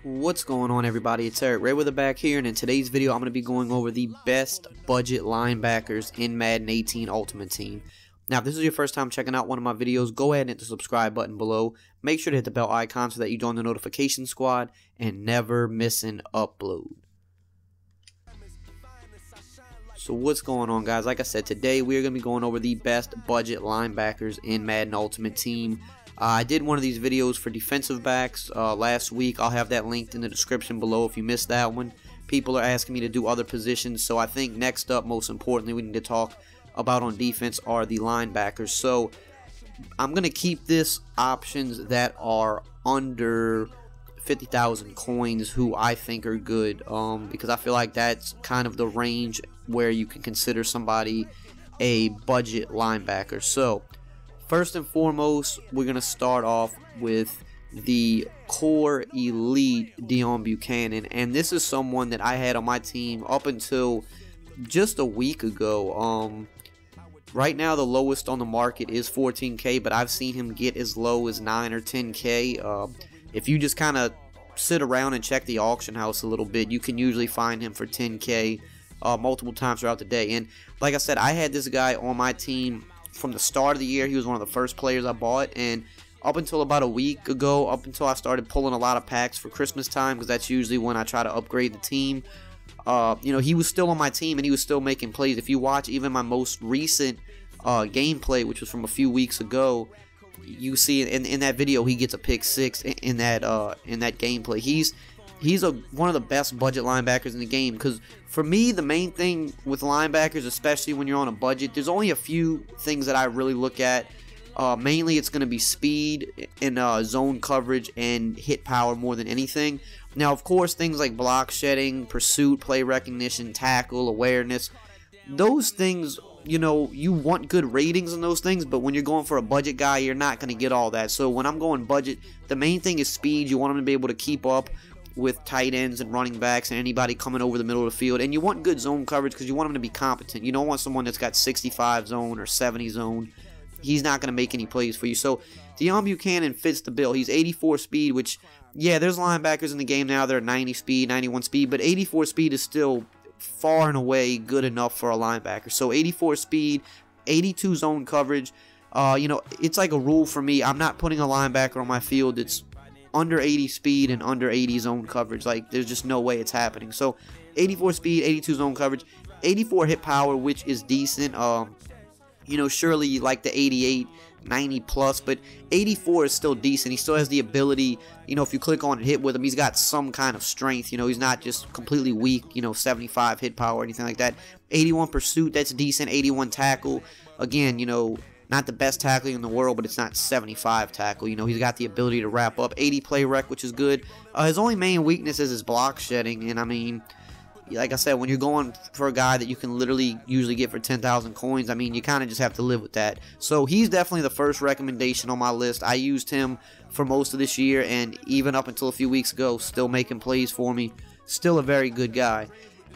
What's going on, everybody? It's EricRayweather back here, and in today's video I'm going to be going over the best budget linebackers in Madden 18 Ultimate Team. Now, if this is your first time checking out one of my videos, go ahead and hit the subscribe button below. Make sure to hit the bell icon so that you join the notification squad and never miss an upload. So what's going on, guys? Like I said, today we're going to be going over the best budget linebackers in Madden Ultimate Team. I did one of these videos for defensive backs last week. I'll have that linked in the description below if you missed that one. People are asking me to do other positions, so I think next up, most importantly, we need to talk about on defense are the linebackers. So I'm going to keep this options that are under 50,000 coins who I think are good, because I feel like that's kind of the range where you can consider somebody a budget linebacker. So first and foremost, we're going to start off with the core elite Deion Buchanan, and this is someone that I had on my team up until just a week ago. Right now the lowest on the market is 14K, but I've seen him get as low as 9 or 10K. If you just kind of sit around and check the auction house a little bit, you can usually find him for 10K multiple times throughout the day. And like I said, I had this guy on my team from the start of the year. He was one of the first players I bought, and up until about a week ago, up until I started pulling a lot of packs for Christmas time, because that's usually when I try to upgrade the team, he was still on my team and he was still making plays. If you watch even my most recent gameplay, which was from a few weeks ago, you see in that video he gets a pick 6 in that gameplay. He's one of the best budget linebackers in the game, because for me, the main thing with linebackers, especially when you're on a budget, there's only a few things that I really look at. Mainly it's going to be speed and zone coverage and hit power more than anything. Now, of course, things like block shedding, pursuit, play recognition, tackle, awareness, those things, you want good ratings on those things, but when you're going for a budget guy, you're not going to get all that. So when I'm going budget, the main thing is speed. You want him to be able to keep up with tight ends and running backs and anybody coming over the middle of the field, and you want good zone coverage because you want him to be competent. You don't want someone that's got 65 zone or 70 zone. He's not going to make any plays for you. So Deion Buchanan fits the bill. He's 84 speed, which, yeah, there's linebackers in the game now that are 90 speed, 91 speed, but 84 speed is still far and away good enough for a linebacker. So 84 speed, 82 zone coverage. It's like a rule for me. I'm not putting a linebacker on my field that's under 80 speed and under 80 zone coverage. Like, there's just no way it's happening. So 84 speed, 82 zone coverage, 84 hit power, which is decent. Surely you like the 88, 90 plus, but 84 is still decent. He still has the ability, if you click on and hit with him, he's got some kind of strength. He's not just completely weak, 75 hit power or anything like that. 81 pursuit, that's decent. 81 tackle, again, not the best tackling in the world, but it's not 75 tackle. He's got the ability to wrap up. 80 play rec, which is good. His only main weakness is his block shedding, and I mean, like I said, when you're going for a guy that you can literally usually get for 10,000 coins, I mean, you kind of just have to live with that. So he's definitely the first recommendation on my list. I used him for most of this year, and even up until a few weeks ago, still making plays for me. Still a very good guy.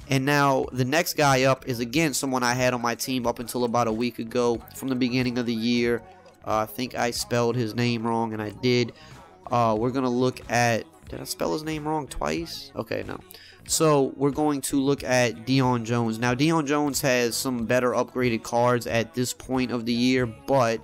And now the next guy up is, again, someone I had on my team up until about a week ago from the beginning of the year. I think I spelled his name wrong, and I did. We're going to look at... Did I spell his name wrong twice? Okay, no. So we're going to look at Deion Jones. Now, Deion Jones has some better upgraded cards at this point of the year, but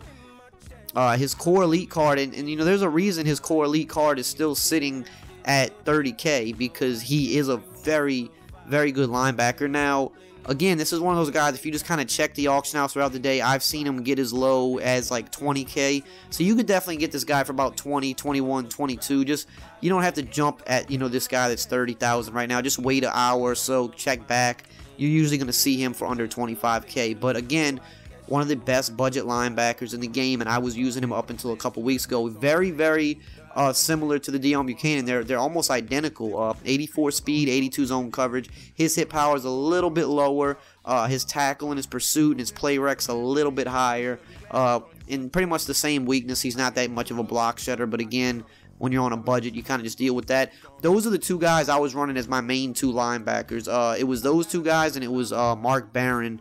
his core elite card, and there's a reason his core elite card is still sitting at 30K, because he is a very, very good linebacker. Now, again, this is one of those guys, if you just kind of check the auction house throughout the day, I've seen him get as low as like 20K. So you could definitely get this guy for about 20, 21, 22. You don't have to jump at, this guy that's 30,000 right now. Just wait an hour or so, check back. You're usually going to see him for under 25K. But again, one of the best budget linebackers in the game, and I was using him up until a couple weeks ago. Very, very similar to the Deion Buchanan. They're almost identical. 84 speed, 82 zone coverage. His hit power is a little bit lower. His tackle and his pursuit and his play rec's a little bit higher. And pretty much the same weakness. He's not that much of a block shedder, but again, when you're on a budget, you kind of just deal with that. Those are the two guys I was running as my main two linebackers. It was those two guys, and it was Mark Barron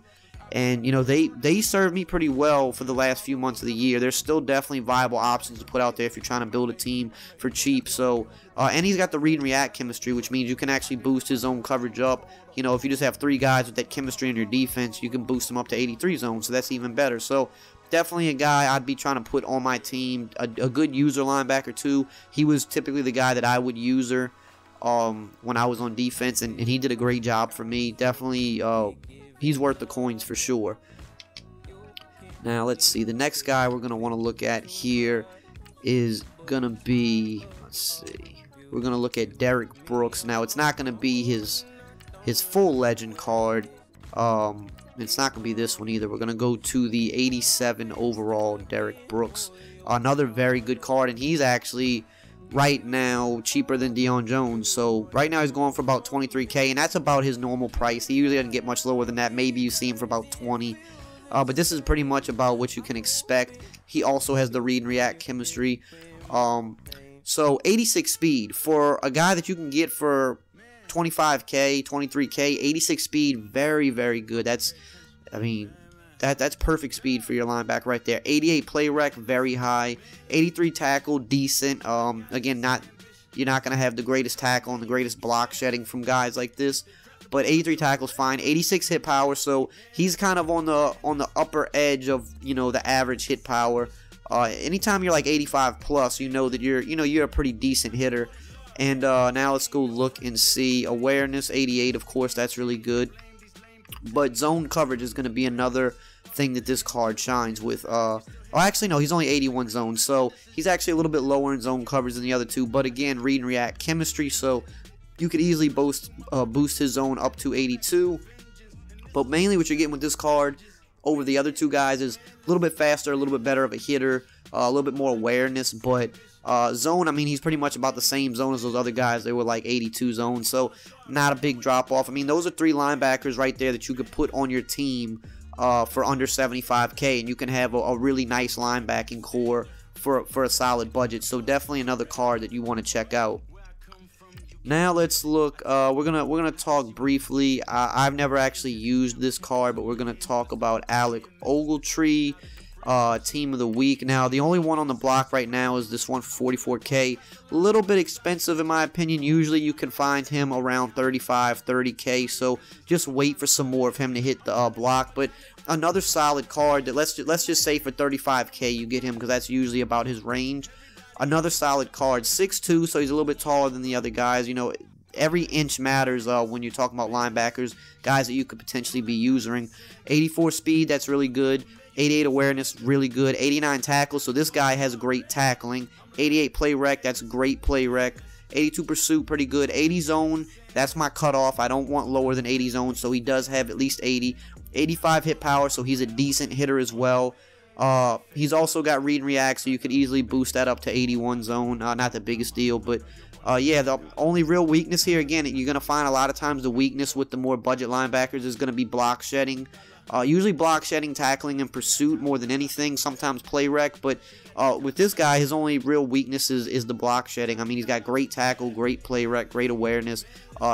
And, you know, they served me pretty well for the last few months of the year. There's still definitely viable options to put out there if you're trying to build a team for cheap. So, and he's got the read and react chemistry, which means you can actually boost his zone coverage up. You know, if you just have 3 guys with that chemistry in your defense, you can boost them up to 83 zone, so that's even better. So, definitely a guy I'd be trying to put on my team. A good user linebacker, too. He was typically the guy that I would user when I was on defense, and he did a great job for me. Definitely, he's worth the coins for sure. Now, let's see. The next guy we're going to want to look at here is going to be, let's see. We're going to look at Derrick Brooks. Now, it's not going to be his full legend card. It's not going to be this one either. We're going to go to the 87 overall Derrick Brooks. Another very good card, and he's actually right now cheaper than Deion Jones. So right now he's going for about 23K, and that's about his normal price. He usually doesn't get much lower than that. Maybe you see him for about 20. But this is pretty much about what you can expect. He also has the read and react chemistry. So 86 speed for a guy that you can get for 25K, 23K, 86 speed, very, very good. That's perfect speed for your linebacker right there. 88 play rec, very high. 83 tackle, decent. Again, you're not going to have the greatest tackle and the greatest block shedding from guys like this, but 83 tackle's fine. 86 hit power, so he's kind of on the upper edge of, you know, the average hit power. Anytime you're like 85 plus, you know that you're a pretty decent hitter. And now let's go look and see awareness. 88, of course, that's really good. But zone coverage is going to be another thing that this card shines with. Actually, no, he's only 81 zone, so he's actually a little bit lower in zone coverage than the other two. But again, read and react chemistry, so you could easily boost his zone up to 82. But mainly what you're getting with this card over the other two guys is a little bit faster, a little bit better of a hitter, a little bit more awareness. But zone, I mean, he's pretty much about the same zone as those other guys. They were like 82 zone, so not a big drop off. I mean, those are 3 linebackers right there that you could put on your team for under 75K, and you can have a really nice linebacking core for a solid budget. So definitely another card that you want to check out. Now let's look. We're gonna talk briefly. I've never actually used this card, but we're gonna talk about Alec Ogletree. Team of the week. Now, the only one on the block right now is this one for 44K. A little bit expensive in my opinion. Usually you can find him around 35, 30K, so just wait for some more of him to hit the block. But another solid card that let's just say for 35K you get him, because that's usually about his range. Another solid card, 6'2", so he's a little bit taller than the other guys. You know, every inch matters when you're talking about linebackers, guys that you could potentially be using. 84 speed, that's really good. 88 awareness, really good. 89 tackle, so this guy has great tackling. 88 play rec, that's great play rec. 82 pursuit, pretty good. 80 zone, that's my cutoff. I don't want lower than 80 zone, so he does have at least 80. 85 hit power, so he's a decent hitter as well. He's also got read and react, so you could easily boost that up to 81 zone. Not the biggest deal, but yeah, the only real weakness here, again, you're going to find a lot of times the weakness with the more budget linebackers is going to be block shedding. Usually block shedding, tackling, and pursuit more than anything. Sometimes play rec, but with this guy, his only real weakness is the block shedding. I mean, he's got great tackle, great play rec, great awareness.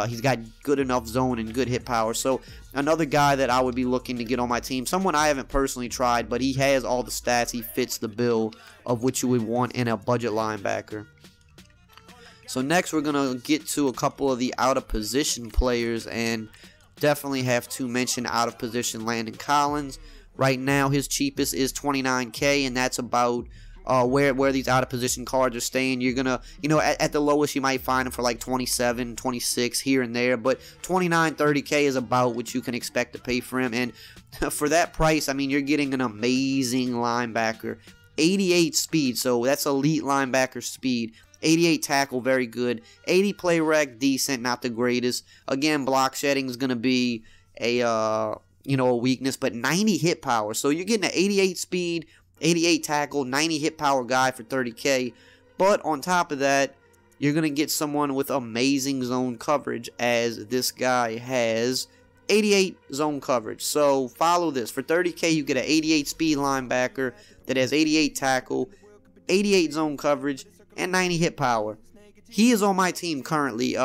He's got good enough zone and good hit power. So another guy that I would be looking to get on my team. Someone I haven't personally tried, but he has all the stats. He fits the bill of what you would want in a budget linebacker. So next, we're going to get to a couple of the out-of-position players, and definitely have to mention out-of-position Landon Collins. Right now, his cheapest is 29K, and that's about where these out-of-position cards are staying. You're going to, you know, at the lowest, you might find them for like 27, 26 here and there, but 29, 30K is about what you can expect to pay for him, and for that price, I mean, you're getting an amazing linebacker. 88 speed, so that's elite linebacker speed. 88 tackle, very good. 80 play rec, decent, not the greatest. Again, block shedding is going to be a weakness, but 90 hit power. So you're getting an 88 speed, 88 tackle, 90 hit power guy for 30K. But on top of that, you're going to get someone with amazing zone coverage, as this guy has 88 zone coverage. So follow this. For 30K, you get an 88 speed linebacker that has 88 tackle, 88 zone coverage, and 90 hit power. He is on my team currently.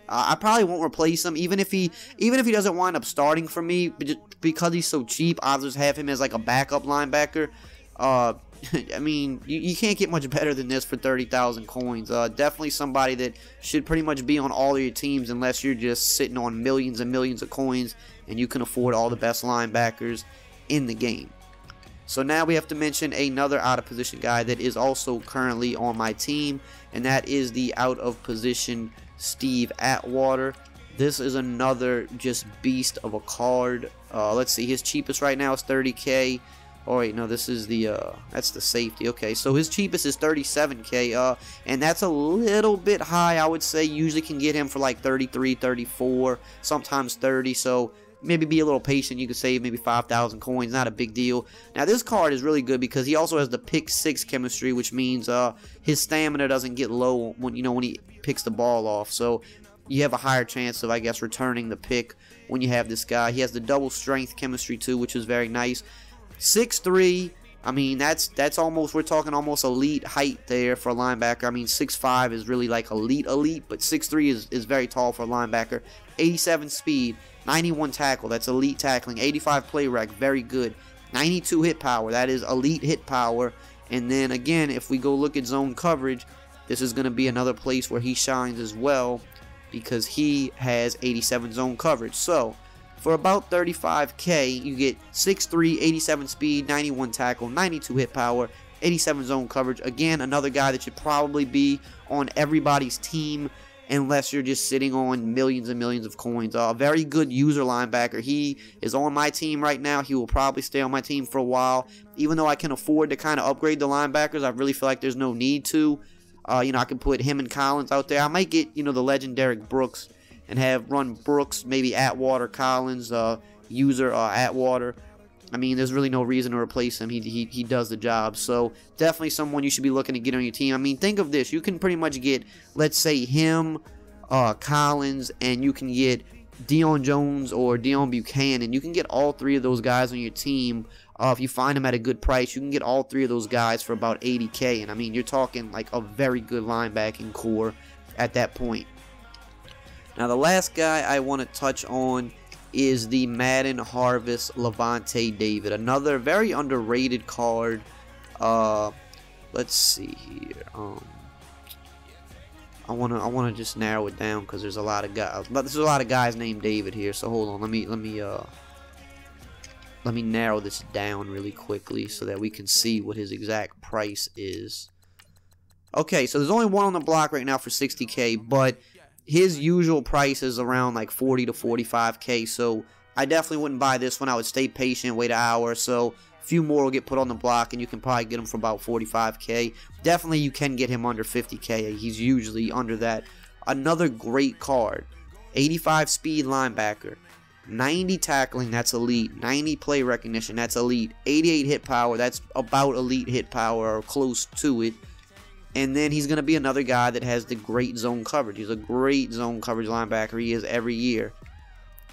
I probably won't replace him, even if he doesn't wind up starting for me, because he's so cheap. I'll just have him as like a backup linebacker. I mean, you can't get much better than this for 30,000 coins. Definitely somebody that should pretty much be on all of your teams, unless you're just sitting on millions and millions of coins and you can afford all the best linebackers in the game. So now we have to mention another out of position guy that is also currently on my team, and that is the out of position Steve Atwater. This is another just beast of a card. Let's see, his cheapest right now is 30K. Oh wait, no, this is the that's the safety. Okay, so his cheapest is 37K, and that's a little bit high, I would say. Usually can get him for like 33, 34, sometimes 30. So maybe be a little patient. You could save maybe 5,000 coins, not a big deal. Now this card is really good because he also has the pick 6 chemistry, which means his stamina doesn't get low when he picks the ball off. So you have a higher chance of, I guess, returning the pick when you have this guy. He has the double strength chemistry too, which is very nice. 6'3", I mean, that's almost, we're talking almost elite height there for a linebacker. I mean, 6'5" is really like elite, but 6'3" is very tall for a linebacker. 87 speed, 91 tackle, that's elite tackling. 85 play rec, very good. 92 hit power, that is elite hit power. And then again, if we go look at zone coverage, this is going to be another place where he shines as well, because he has 87 zone coverage. So for about 35K, you get 6'3", 87 speed, 91 tackle, 92 hit power, 87 zone coverage. Again, another guy that should probably be on everybody's team unless you're just sitting on millions and millions of coins. A very good user linebacker. He is on my team right now. He will probably stay on my team for a while. Even though I can afford to kind of upgrade the linebackers, I really feel like there's no need to. I can put him and Collins out there. I might get, the legend Derrick Brooks and have run Brooks, maybe Atwater, Collins, user Atwater. I mean, there's really no reason to replace him. He does the job. So definitely someone you should be looking to get on your team. I mean, think of this. You can pretty much get, let's say, him, Collins, and you can get Deion Jones or Deion Buchanan. You can get all three of those guys on your team. If you find them at a good price, you can get all three of those guys for about 80K. And I mean, you're talking like a very good linebacking core at that point. Now, the last guy I want to touch on is the Madden Harvest Levante David. Another very underrated card. Let's see here. I wanna just narrow it down because there's a lot of guys. But there's a lot of guys named David here. So hold on. Let me narrow this down really quickly so that we can see what his exact price is. Okay, so there's only one on the block right now for 60K, but his usual price is around like 40 to 45K, so I definitely wouldn't buy this one. I would stay patient, wait an hour or so. A few more will get put on the block, and you can probably get him for about 45K. Definitely you can get him under 50K. He's usually under that. Another great card. 85 speed linebacker. 90 tackling, that's elite. 90 play recognition, that's elite. 88 hit power, that's about elite hit power or close to it. And then he's going to be another guy that has the great zone coverage. He's a great zone coverage linebacker. He is every year.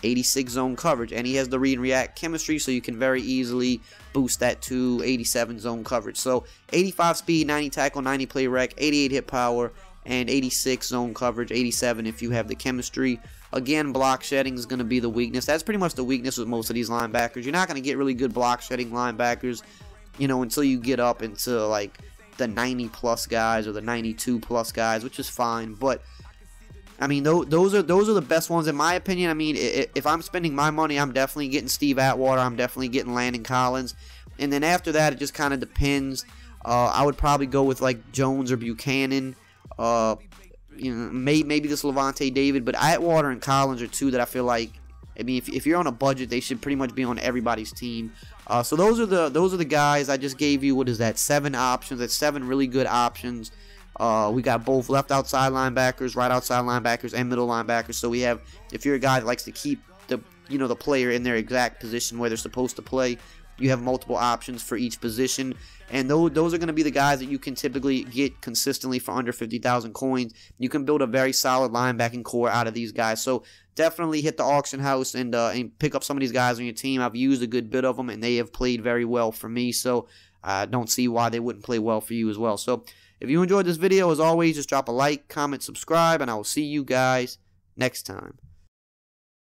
86 zone coverage. And he has the read and react chemistry, so you can very easily boost that to 87 zone coverage. So 85 speed, 90 tackle, 90 play rec, 88 hit power, and 86 zone coverage, 87 if you have the chemistry. Again, block shedding is going to be the weakness. That's pretty much the weakness with most of these linebackers. You're not going to get really good block shedding linebackers, until you get up into like the 90 plus guys or the 92 plus guys, which is fine. But I mean, those are the best ones in my opinion. I mean, if I'm spending my money, I'm definitely getting Steve Atwater. I'm definitely getting Landon Collins. And then after that, it just kind of depends. I would probably go with like Jones or Buchanan. Maybe this Levante David. But Atwater and Collins are two that I feel like, I mean, if you're on a budget, they should pretty much be on everybody's team. So those are the guys I just gave you. What is that? 7 options. That's 7 really good options. We got both left outside linebackers, right outside linebackers, and middle linebackers. So we have, if you're a guy that likes to keep the player in their exact position where they're supposed to play, you have multiple options for each position. And those are going to be the guys that you can typically get consistently for under 50,000 coins. You can build a very solid linebacking core out of these guys. So definitely hit the auction house and pick up some of these guys on your team. I've used a good bit of them, and they have played very well for me. So I don't see why they wouldn't play well for you as well. So if you enjoyed this video, as always, just drop a like, comment, subscribe, and I will see you guys next time.